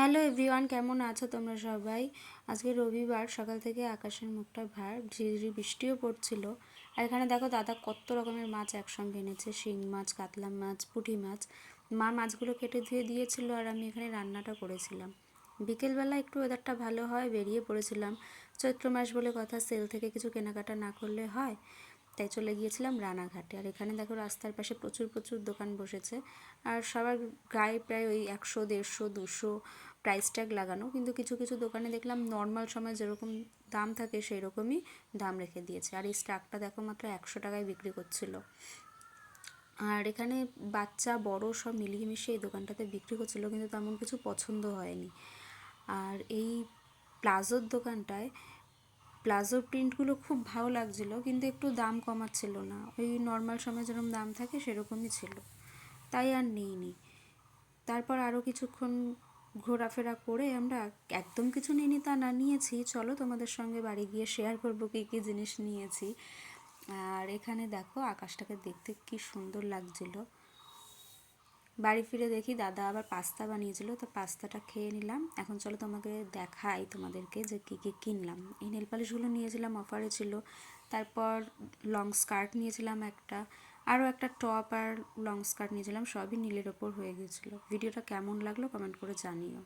Hello everyone, কেমন আছো তোমরা সবাই? আজকে রবিবার, সকাল থেকে আকাশের মুখটা ভার, ঝিরিঝিরি বৃষ্টিও পড়ছিল। আর এখানে দেখো দাদা কত রকমের মাছ একসঙ্গে এনেছে, শিং মাছ, কাতলা মাছ, পুঁটি মাছ। মা মাছগুলো কেটে ধুয়ে দিয়েছিল আর আমি এখানে রান্নাটা করেছিলাম। বিকেলবেলা একটু ওয়েদারটা ভালো হয়, বেরিয়ে পড়েছিলাম। চৈত্র মাস বলে কথা, সেল থেকে কিছু কেনাকাটা না করলে হয়, তাই চলে গিয়েছিলাম রানাঘাটে। আর এখানে দেখো রাস্তার পাশে প্রচুর প্রচুর দোকান বসেছে, আর সবার গায়ে প্রায় ওই 100, 150, 200 প্রাইস ট্যাগ লাগানো, কিন্তু কিছু কিছু দোকানে দেখলাম নর্মাল সময় যেরকম দাম থাকে সেই রকমই দাম রেখে দিয়েছে। আর এই স্টাকটা দেখো মাত্র 100 টাকায় বিক্রি করছিল। আর এখানে বাচ্চা বড় সব মিলিয়ে মিশিয়ে এই দোকানটাতে বিক্রি করছিল, কিন্তু তেমন কিছু পছন্দ হয়নি। আর এই প্লাজোর দোকানটায় প্লাজোর প্রিন্টগুলো খুব ভালো লাগছিল, কিন্তু একটু দাম কমাচ্ছিল না, ওই নর্মাল সময় যেরকম দাম থাকে সেরকমই ছিল, তাই আর নিইনি। তারপর আরও কিছুক্ষণ ঘোরাফেরা করে আমরা একদম কিছু নিইনি তা না, নিয়েছি। চলো তোমাদের সঙ্গে বাড়ি গিয়ে শেয়ার করবো কী কী জিনিস নিয়েছি। আর এখানে দেখো আকাশটাকে দেখতে কি সুন্দর লাগছিল। বাড়ি ফিরে দেখি দাদা আবার পাস্তা বানিয়েছিল, তো পাস্তাটা খেয়ে নিলাম। এখন চলো তোমাকে দেখাই তোমাদেরকে যে কী কী কিনলাম। এই নেল পালিশগুলো নিয়েছিলাম, অফারে ছিল। তারপর লং স্কার্ট নিয়েছিলাম একটা, আরও একটা টপ আর লং স্কার্ট নিয়েছিলাম, সবই নীলের ওপর হয়ে গিয়েছিলো। ভিডিওটা কেমন লাগলো কমেন্ট করে জানিও।